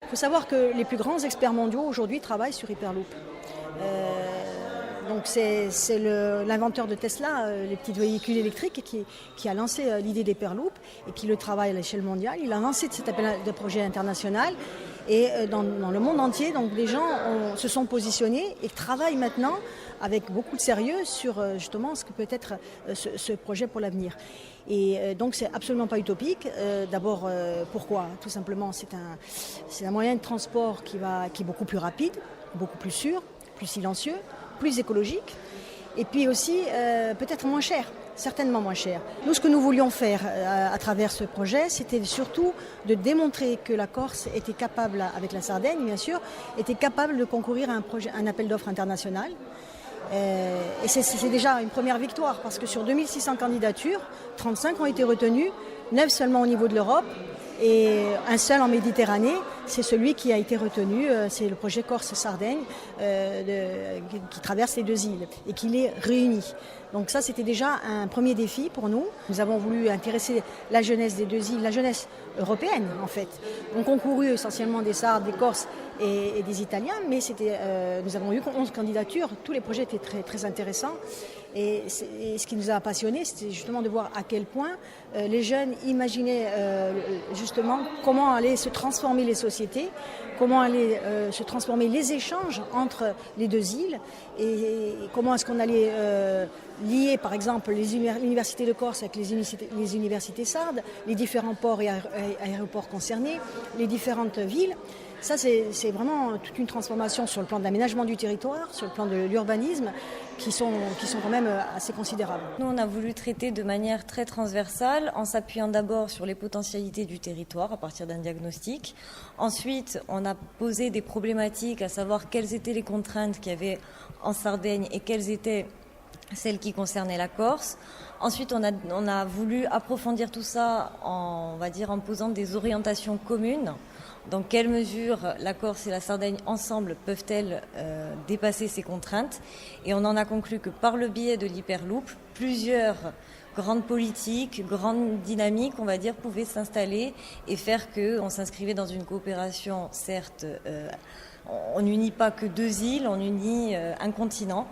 Il faut savoir que les plus grands experts mondiaux aujourd'hui travaillent sur Hyperloop. Donc c'est l'inventeur de Tesla, les petits véhicules électriques, qui a lancé l'idée d'Hyperloop et qui le travaille à l'échelle mondiale. Il a lancé cet appel de projet international et dans le monde entier, donc les gens se sont positionnés et travaillent maintenant avec beaucoup de sérieux sur justement ce que peut être ce projet pour l'avenir. Et donc c'est absolument pas utopique. D'abord, pourquoi ? Tout simplement, c'est un moyen de transport qui est beaucoup plus rapide, beaucoup plus sûr, plus silencieux, plus écologique, et puis aussi peut-être moins cher, certainement moins cher. Nous, ce que nous voulions faire à travers ce projet, c'était surtout de démontrer que la Corse était capable, avec la Sardaigne bien sûr, était capable de concourir à un appel d'offres international. Et c'est déjà une première victoire, parce que sur 2600 candidatures, 35 ont été retenues, 9 seulement au niveau de l'Europe, et un seul en Méditerranée. C'est celui qui a été retenu, c'est le projet Corse-Sardaigne qui traverse les deux îles et qui les réunit. Donc ça, c'était déjà un premier défi pour nous. Nous avons voulu intéresser la jeunesse des deux îles, la jeunesse européenne en fait. On concouru essentiellement des Sardes, des Corses et des Italiens, mais nous avons eu 11 candidatures. Tous les projets étaient très, très intéressants. Et ce qui nous a passionnés, c'était justement de voir à quel point les jeunes imaginaient justement comment allaient se transformer les sociétés, comment allaient se transformer les échanges entre les deux îles, et comment est-ce qu'on allait lier par exemple l'université de Corse avec les universités sardes, les différents ports et aéroports concernés, les différentes villes. Ça, c'est vraiment toute une transformation sur le plan de l'aménagement du territoire, sur le plan de l'urbanisme, qui sont quand même assez considérables. Nous, on a voulu traiter de manière très transversale, en s'appuyant d'abord sur les potentialités du territoire à partir d'un diagnostic. Ensuite, on a posé des problématiques, à savoir quelles étaient les contraintes qu'il y avait en Sardaigne et quelles étaient celles qui concernaient la Corse. Ensuite, on a voulu approfondir tout ça en posant des orientations communes. Dans quelle mesure la Corse et la Sardaigne ensemble peuvent-elles dépasser ces contraintes ? Et on en a conclu que par le biais de l'Hyperloop, plusieurs grandes politiques, grandes dynamiques, pouvaient s'installer et faire qu'on s'inscrivait dans une coopération. Certes, on n'unit pas que deux îles, on unit un continent.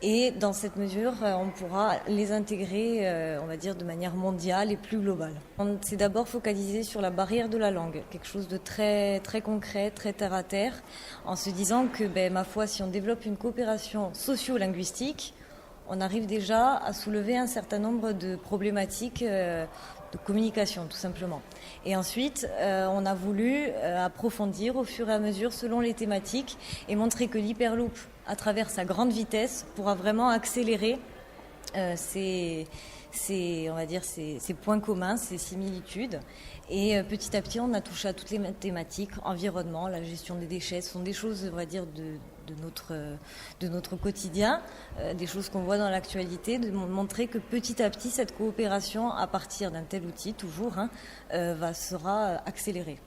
Et dans cette mesure, on pourra les intégrer, de manière mondiale et plus globale. On s'est d'abord focalisé sur la barrière de la langue, quelque chose de très, très concret, très terre à terre, en se disant que, ma foi, si on développe une coopération socio-linguistique, on arrive déjà à soulever un certain nombre de problématiques de communication, tout simplement. Et ensuite, on a voulu approfondir au fur et à mesure selon les thématiques et montrer que l'Hyperloop, à travers sa grande vitesse, pourra vraiment accélérer ces points communs, ces similitudes. Et petit à petit, on a touché à toutes les thématiques, environnement, la gestion des déchets. Ce sont des choses, de notre quotidien, des choses qu'on voit dans l'actualité, de montrer que petit à petit, cette coopération, à partir d'un tel outil, toujours, sera accélérée.